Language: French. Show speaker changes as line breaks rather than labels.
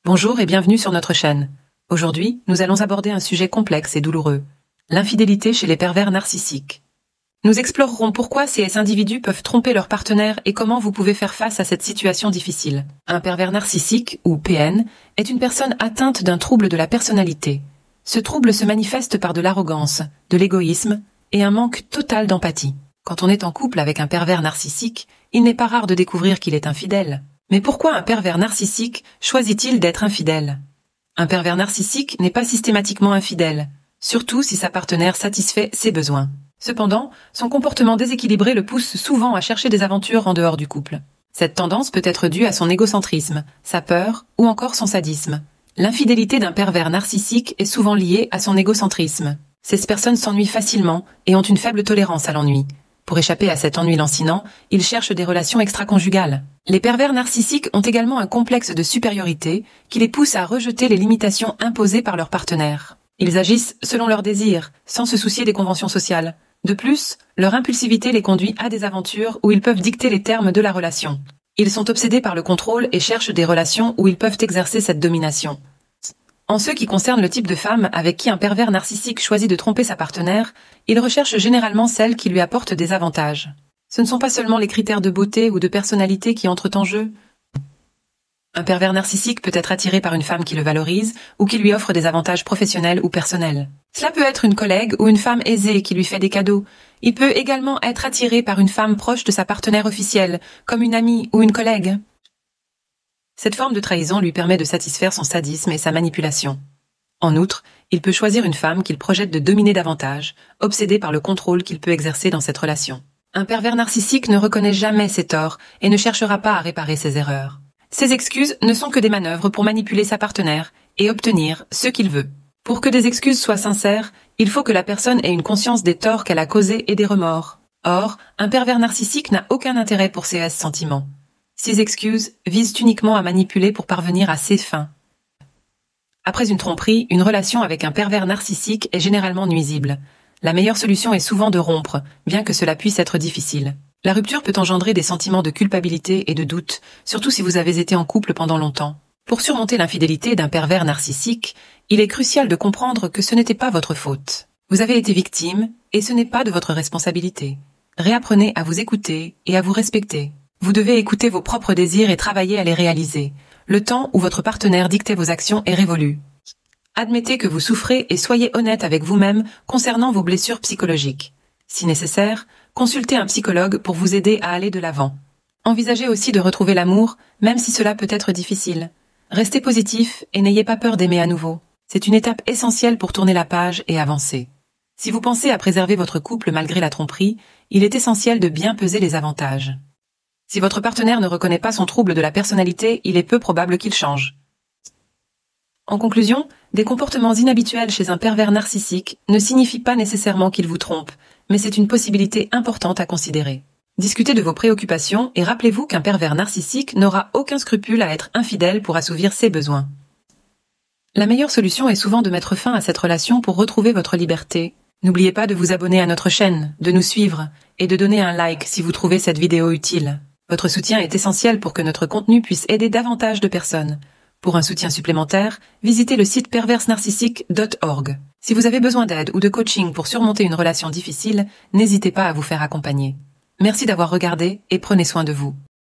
Bonjour et bienvenue sur notre chaîne. Aujourd'hui, nous allons aborder un sujet complexe et douloureux, l'infidélité chez les pervers narcissiques. Nous explorerons pourquoi ces individus peuvent tromper leur partenaire et comment vous pouvez faire face à cette situation difficile. Un pervers narcissique, ou PN, est une personne atteinte d'un trouble de la personnalité. Ce trouble se manifeste par de l'arrogance, de l'égoïsme et un manque total d'empathie. Quand on est en couple avec un pervers narcissique, il n'est pas rare de découvrir qu'il est infidèle. Mais pourquoi un pervers narcissique choisit-il d'être infidèle? Un pervers narcissique n'est pas systématiquement infidèle, surtout si sa partenaire satisfait ses besoins. Cependant, son comportement déséquilibré le pousse souvent à chercher des aventures en dehors du couple. Cette tendance peut être due à son égocentrisme, sa peur ou encore son sadisme. L'infidélité d'un pervers narcissique est souvent liée à son égocentrisme. Ces personnes s'ennuient facilement et ont une faible tolérance à l'ennui. Pour échapper à cet ennui lancinant, ils cherchent des relations extra-conjugales. Les pervers narcissiques ont également un complexe de supériorité qui les pousse à rejeter les limitations imposées par leur partenaire. Ils agissent selon leurs désirs, sans se soucier des conventions sociales. De plus, leur impulsivité les conduit à des aventures où ils peuvent dicter les termes de la relation. Ils sont obsédés par le contrôle et cherchent des relations où ils peuvent exercer cette domination. En ce qui concerne le type de femme avec qui un pervers narcissique choisit de tromper sa partenaire, il recherche généralement celle qui lui apporte des avantages. Ce ne sont pas seulement les critères de beauté ou de personnalité qui entrent en jeu. Un pervers narcissique peut être attiré par une femme qui le valorise ou qui lui offre des avantages professionnels ou personnels. Cela peut être une collègue ou une femme aisée qui lui fait des cadeaux. Il peut également être attiré par une femme proche de sa partenaire officielle, comme une amie ou une collègue. Cette forme de trahison lui permet de satisfaire son sadisme et sa manipulation. En outre, il peut choisir une femme qu'il projette de dominer davantage, obsédé par le contrôle qu'il peut exercer dans cette relation. Un pervers narcissique ne reconnaît jamais ses torts et ne cherchera pas à réparer ses erreurs. Ses excuses ne sont que des manœuvres pour manipuler sa partenaire et obtenir ce qu'il veut. Pour que des excuses soient sincères, il faut que la personne ait une conscience des torts qu'elle a causés et des remords. Or, un pervers narcissique n'a aucun intérêt pour ces sentiments. Ces excuses visent uniquement à manipuler pour parvenir à ses fins. Après une tromperie, une relation avec un pervers narcissique est généralement nuisible. La meilleure solution est souvent de rompre, bien que cela puisse être difficile. La rupture peut engendrer des sentiments de culpabilité et de doute, surtout si vous avez été en couple pendant longtemps. Pour surmonter l'infidélité d'un pervers narcissique, il est crucial de comprendre que ce n'était pas votre faute. Vous avez été victime, et ce n'est pas de votre responsabilité. Réapprenez à vous écouter et à vous respecter. Vous devez écouter vos propres désirs et travailler à les réaliser. Le temps où votre partenaire dictait vos actions est révolu. Admettez que vous souffrez et soyez honnête avec vous-même concernant vos blessures psychologiques. Si nécessaire, consultez un psychologue pour vous aider à aller de l'avant. Envisagez aussi de retrouver l'amour, même si cela peut être difficile. Restez positif et n'ayez pas peur d'aimer à nouveau. C'est une étape essentielle pour tourner la page et avancer. Si vous pensez à préserver votre couple malgré la tromperie, il est essentiel de bien peser les avantages. Si votre partenaire ne reconnaît pas son trouble de la personnalité, il est peu probable qu'il change. En conclusion, des comportements inhabituels chez un pervers narcissique ne signifient pas nécessairement qu'il vous trompe, mais c'est une possibilité importante à considérer. Discutez de vos préoccupations et rappelez-vous qu'un pervers narcissique n'aura aucun scrupule à être infidèle pour assouvir ses besoins. La meilleure solution est souvent de mettre fin à cette relation pour retrouver votre liberté. N'oubliez pas de vous abonner à notre chaîne, de nous suivre et de donner un like si vous trouvez cette vidéo utile. Votre soutien est essentiel pour que notre contenu puisse aider davantage de personnes. Pour un soutien supplémentaire, visitez le site perversenarcissique.org. Si vous avez besoin d'aide ou de coaching pour surmonter une relation difficile, n'hésitez pas à vous faire accompagner. Merci d'avoir regardé et prenez soin de vous.